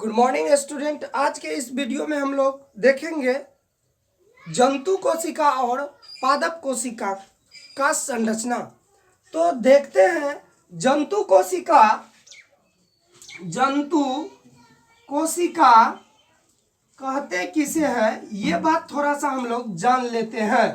Good morning student. आज के इस वीडियो में हम लोग देखेंगे जंतु कोशिका और पादप कोशिका का संरचना। तो देखते हैं जंतु कोशिका कहते किसे हैं, ये बात थोड़ा सा हम लोग जान लेते हैं।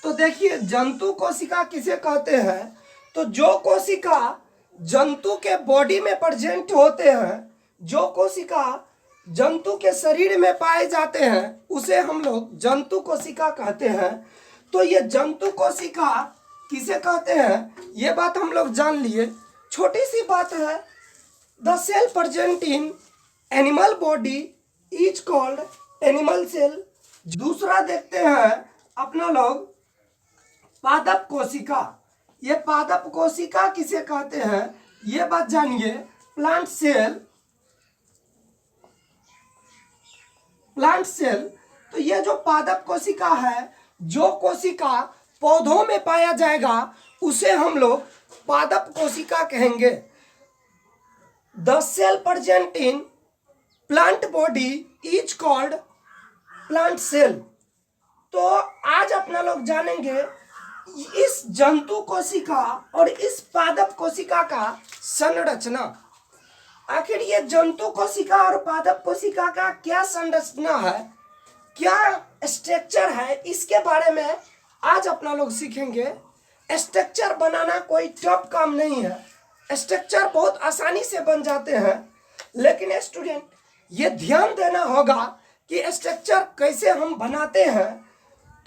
तो देखिए जंतु कोशिका किसे कहते हैं, तो जो कोशिका जंतु के बॉडी में प्रेजेंट होते हैं, जो कोशिका जंतु के शरीर में पाए जाते हैं, उसे हम लोग जंतु कोशिका कहते हैं। तो ये जंतु कोशिका किसे कहते हैं ये बात हम लोग जान लिए। छोटी सी बात है, the cell present in animal body is called animal cell. दूसरा देखते हैं अपना लोग पादप कोशिका। ये पादप कोशिका किसे कहते हैं ये बात जानिए। Plant cell. तो ये जो पादप कोशिका है, जो कोशिका पौधों में पाया जाएगा उसे हम लोग पादप कोशिका कहेंगे। The cell present in plant body is called plant cell. तो आज अपना लोग जानेंगे इस जंतु कोशिका और इस पादप कोशिका का संरचना। आखिर ये जंतु कोशिका और पादप कोशिका का क्या संरचना है, क्या स्ट्रक्चर है, इसके बारे में आज अपना लोग सीखेंगे। स्ट्रक्चर बनाना कोई टफ काम नहीं है, स्ट्रक्चर बहुत आसानी से बन जाते हैं। लेकिन स्टूडेंट ये ध्यान देना होगा कि स्ट्रक्चर कैसे हम बनाते हैं,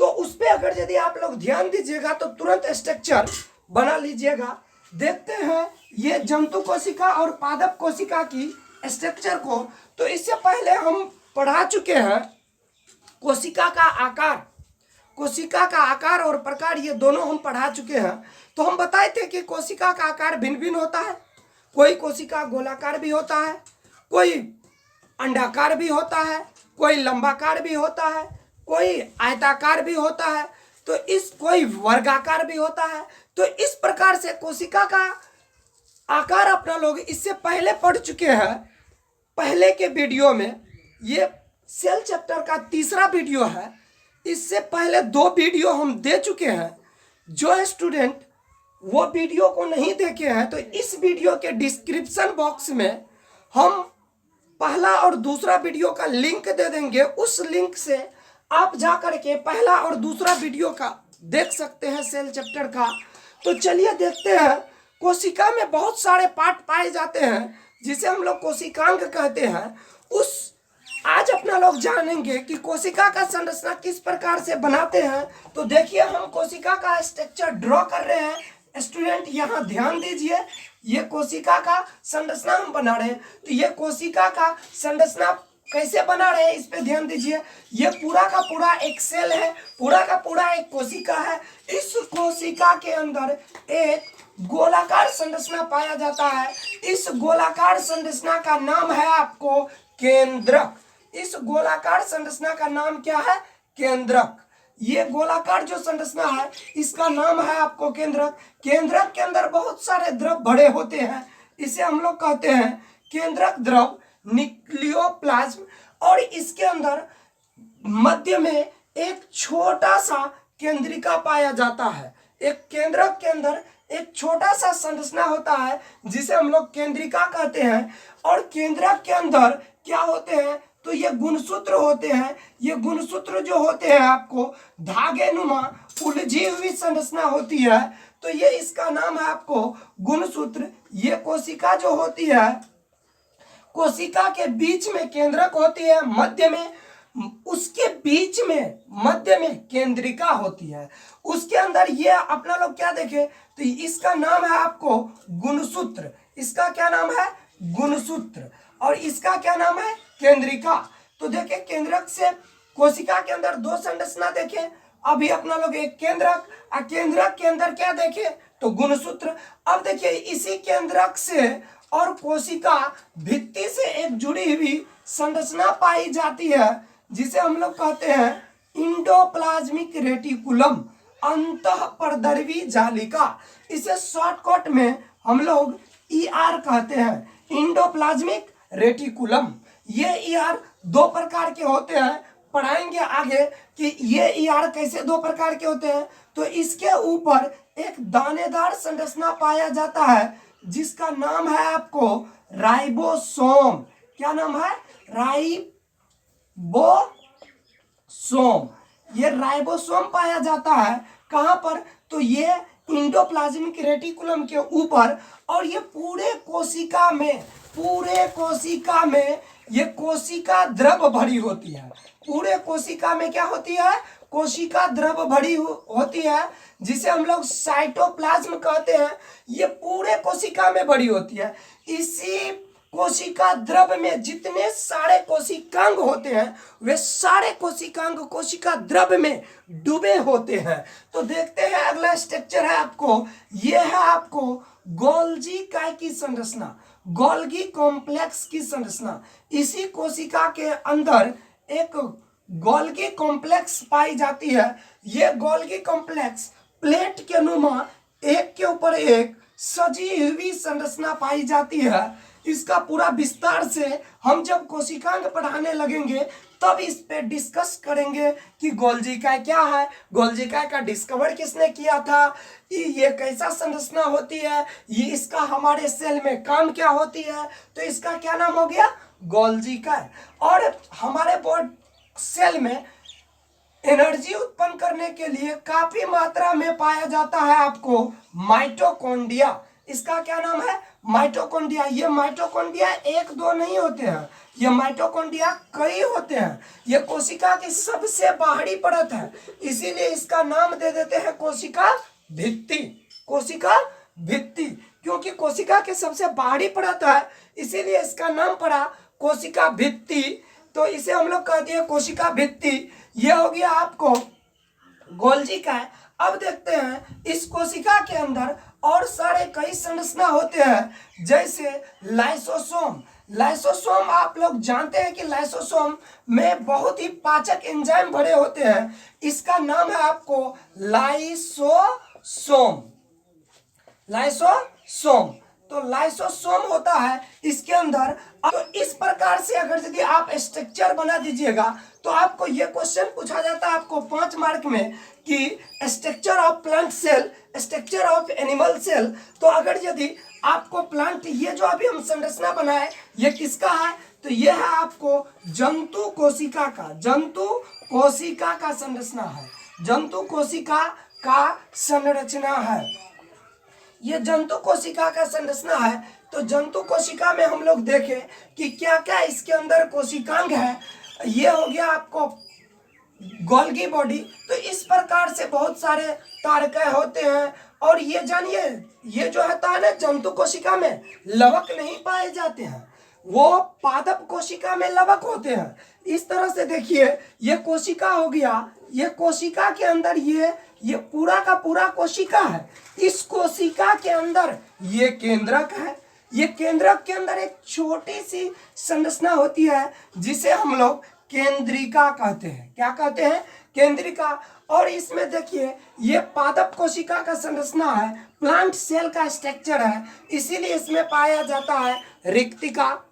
तो उस पर अगर यदि आप लोग ध्यान दीजिएगा तो तुरंत स्ट्रक्चर बना लीजिएगा। देखते हैं ये जंतु कोशिका और पादप कोशिका की स्ट्रक्चर को। तो इससे पहले हम पढ़ा चुके हैं कोशिका का आकार और प्रकार, ये दोनों हम पढ़ा चुके हैं। तो हम बताए थे कि कोशिका का आकार भिन्न भिन्न होता है। कोई कोशिका गोलाकार भी होता है, कोई अंडाकार भी होता है, कोई लंबाकार भी होता है, कोई आयताकार भी होता है, तो कोई वर्गाकार भी होता है। तो इस प्रकार से कोशिका का आकार अपना लोग इससे पहले पढ़ चुके हैं पहले के वीडियो में। ये सेल चैप्टर का तीसरा वीडियो है। इससे पहले 2 वीडियो हम दे चुके हैं। जो स्टूडेंट वो वीडियो को नहीं देखे हैं तो इस वीडियो के डिस्क्रिप्शन बॉक्स में हम पहला और दूसरा वीडियो का लिंक दे देंगे। उस लिंक से आप जा करके पहला और दूसरा वीडियो का देख सकते हैं सेल चैप्टर का। तो चलिए देखते हैं। कोशिका में बहुत सारे पार्ट पाए जाते हैं जिसे हम लोग कोशिकांग कहते हैं। आज अपना लोग जानेंगे कि कोशिका का संरचना किस प्रकार से बनाते हैं। तो देखिए हम कोशिका का स्ट्रक्चर ड्रॉ कर रहे हैं। स्टूडेंट यहाँ ध्यान दीजिए, ये कोशिका का संरचना हम बना रहे हैं। तो ये कोशिका का संरचना कैसे बना रहे हैं इस पे ध्यान दीजिए। ये पूरा का पूरा एक सेल है, पूरा का पूरा एक कोशिका है। इस कोशिका के अंदर एक गोलाकार संरचना पाया जाता है। इस गोलाकार संरचना का नाम है आपको केंद्रक। इस गोलाकार संरचना का नाम क्या है? केंद्रक। ये गोलाकार जो संरचना है इसका नाम है आपको केंद्रक। केंद्रक के अंदर बहुत सारे द्रव भरे होते हैं, इसे हम लोग कहते हैं केंद्रक द्रव, न्यूक्लियोप्लाज्म। और इसके अंदर मध्य में एक छोटा सा केंद्रिका पाया जाता है। एक केंद्रक के अंदर एक छोटा सा संरचना होता है जिसे हम लोग केंद्रिका कहते हैं। और केंद्रक के अंदर क्या होते हैं, तो ये गुणसूत्र होते हैं। ये गुणसूत्र जो होते हैं आपको धागे नुमा उलझी हुई संरचना होती है, तो ये इसका नाम है आपको गुणसूत्र। ये कोशिका जो होती है, कोशिका के बीच में केंद्रक होती है, मध्य में, उसके बीच में मध्य में केंद्रिका होती है। उसके अंदर ये अपना लोग क्या देखे, तो इसका नाम है आपको गुणसूत्र। इसका क्या नाम है? गुणसूत्र। और इसका क्या नाम है? केंद्रिका। तो देखिए केंद्रक से कोशिका के अंदर 2 संरचना देखे। अभी अपना लोग एक केंद्रक, और केंद्रक के अंदर क्या देखे, तो गुणसूत्र। अब देखिए इसी केंद्रक से और कोशिका भित्ति से एक जुड़ी हुई संरचना पाई जाती है जिसे हम लोग कहते हैं इंडोप्लाज्मिक रेटिकुलम, अंतःपरदर्वी जालिका। इसे शॉर्टकट में हम लोग ईआर कहते हैं इंडोप्लाज्मिक रेटिकुलम। ये ईआर दो प्रकार के होते हैं, पढ़ाएंगे आगे कि ये ईआर कैसे दो प्रकार के होते हैं। तो इसके ऊपर एक दानेदार संरचना पाया जाता है जिसका नाम है आपको राइबोसोम। क्या नाम है? राइबोसोम। ये राइबोसोम पाया जाता है कहां पर? तो ये इंडोप्लाज्मिक रेटिकुलम के ऊपर, और ये पूरे कोशिका में ये कोशिका द्रव भरी होती है। पूरे कोशिका में क्या होती है? कोशिका द्रव भरी होती है, जिसे हम लोग साइटोप्लाज्म कहते हैं। ये पूरे कोशिका में भरी होती है। इसी कोशिका द्रव में जितने सारे कोशिकांग होते हैं वे सारे कोशिकांग कोशिका द्रव में डूबे होते हैं। तो देखते हैं अगला स्ट्रक्चर है आपको, ये है आपको गोल्गी काय की संरचना, गोल्गी कॉम्प्लेक्स की संरचना। इसी कोशिका के अंदर एक गोल्गी कॉम्प्लेक्स पाई जाती है। ये गोल्गी कॉम्प्लेक्स प्लेट के नुमा एक के ऊपर एक सजी हुई संरचना पाई जाती है। इसका पूरा विस्तार से हम जब कोशिकांग पढ़ाने लगेंगे तब इस पे डिस्कस करेंगे कि गोल्गी काय क्या है, गोल्गी काय का डिस्कवर किसने किया था, ये कैसा संरचना होती है, ये इसका हमारे सेल में काम क्या होती है। तो इसका क्या नाम हो गया? गोल्गी काय। और हमारे बॉडी सेल में एनर्जी उत्पन्न करने के लिए काफी मात्रा में पाया जाता है आपको माइटोकॉन्ड्रिया। इसका क्या नाम है? माइटोकॉन्ड्रिया। ये माइटोकॉन्ड्रिया एक दो नहीं होते हैं, ये माइटोकॉन्ड्रिया कई होते हैं। ये कोशिका की सबसे बाहरी परत है, इसीलिए इसका नाम दे देते हैं कोशिका भित्ति। कोशिका भित्ति, क्योंकि कोशिका के सबसे बाहरी परत है इसीलिए इसका नाम पड़ा कोशिका भित्ति। तो इसे हम लोग कह दिए कोशिका भित्ति। ये हो गया आपको गोल्गी काय। अब देखते हैं इस कोशिका के अंदर और सारे कई संरचना होते हैं, जैसे लाइसोसोम। लाइसोसोम आप लोग जानते हैं कि लाइसोसोम में बहुत ही पाचक एंजाइम भरे होते हैं। इसका नाम है आपको लाइसोसोम। लाइसोसोम, तो लाइसोसोम होता है इसके अंदर। तो इस प्रकार से अगर यदि आप स्ट्रक्चर बना दीजिएगा तो आपको ये क्वेश्चन पूछा जाता है आपको 5 मार्क में कि structure of plant cell, structure of animal cell. तो अगर यदि आपको प्लांट, ये जो अभी हम संरचना बनाए ये किसका है? तो ये है आपको जंतु कोशिका का, जंतु कोशिका का संरचना है, जंतु कोशिका का संरचना है। ये जंतु कोशिका का संरचना है। तो जंतु कोशिका में हम लोग देखें कि क्या क्या इसके अंदर कोशिकांग है। ये हो गया आपको गोल्गी बॉडी। तो इस प्रकार से बहुत सारे तारकाएं होते हैं। और ये जानिए, ये जो होता है ना जंतु कोशिका में लवक नहीं पाए जाते हैं, वो पादप कोशिका में लवक होते हैं। इस तरह से देखिए, ये कोशिका हो गया, ये कोशिका के अंदर ये पूरा का पूरा कोशिका है। इस कोशिका के अंदर ये केंद्रक है। ये केंद्रक के अंदर एक छोटी सी संरचना होती है जिसे हम लोग केंद्रिका कहते हैं। क्या कहते हैं? केंद्रिका। और इसमें देखिए ये पादप कोशिका का संरचना है, प्लांट सेल का स्ट्रक्चर है, इसीलिए इसमें पाया जाता है रिक्तिका।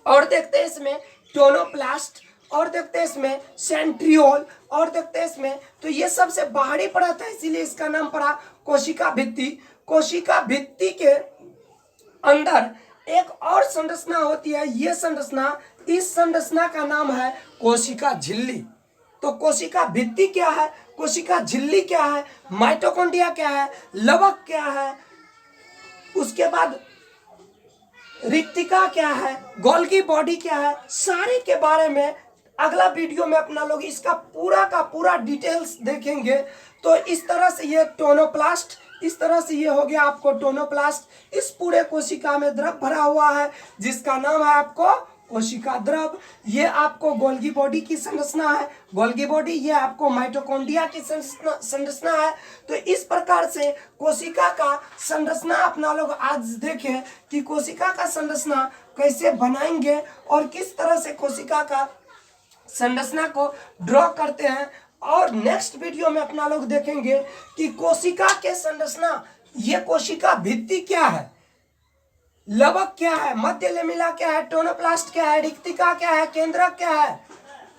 और देखते हैं इसमें टोनोप्लास्ट, और देखते हैं इसमें सेंट्रियोल, और देखते हैं इसमें, तो ये सबसे बाहरी परत है इसीलिए इसका नाम पड़ा कोशिका भित्ति। कोशिका भित्ति के अंदर एक और संरचना होती है, ये संरचना, इस संरचना का नाम है कोशिका झिल्ली। तो कोशिका भित्ति क्या है, कोशिका झिल्ली क्या है, माइटोकॉन्ड्रिया क्या है, लवक क्या है, उसके बाद रिक्तिका क्या है, गोल्गी बॉडी क्या है, सारे के बारे में अगला वीडियो में अपना लोग इसका पूरा का पूरा डिटेल्स देखेंगे। तो इस तरह से ये टोनोप्लास्ट, इस तरह से ये हो गया आपको टोनोप्लास्ट। इस पूरे कोशिका में द्रव भरा हुआ है जिसका नाम है आपको कोशिका द्रव। ये आपको गोल्गी बॉडी की संरचना है, गोल्गी बॉडी। ये आपको माइटोकॉन्ड्रिया की संरचना है। तो इस प्रकार से कोशिका का संरचना अपना लोग आज देखें कि कोशिका का संरचना कैसे बनाएंगे और किस तरह से कोशिका का संरचना को ड्रॉ करते हैं। और नेक्स्ट वीडियो में अपना लोग देखेंगे कि कोशिका के संरचना, ये कोशिका भित्ति क्या है, लवक क्या है, मध्य लेमिला क्या है, टोनोप्लास्ट क्या है, रिक्तिका क्या है, केंद्रक क्या है,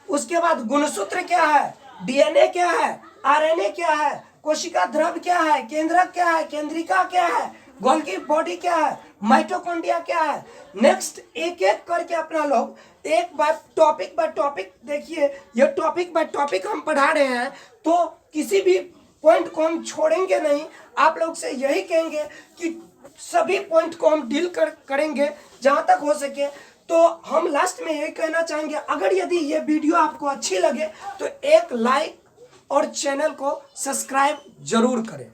उसके बाद गुणसूत्र क्या है, डीएनए क्या है, आरएनए क्या है, कोशिका द्रव क्या है, केंद्रक क्या है, केंद्रिका क्या है, गोल्गी बॉडी क्या है, माइटोकॉन्ड्रिया क्या है। नेक्स्ट एक एक करके अपना लोग एक बार टॉपिक बाय टॉपिक देखिए। ये टॉपिक बाय टॉपिक हम पढ़ा रहे हैं, तो किसी भी पॉइंट को हम छोड़ेंगे नहीं। आप लोग से यही कहेंगे कि सभी पॉइंट को हम डील करेंगे जहां तक हो सके। तो हम लास्ट में यही कहना चाहेंगे, अगर यदि ये वीडियो आपको अच्छी लगे तो एक लाइक और चैनल को सब्सक्राइब जरूर करें।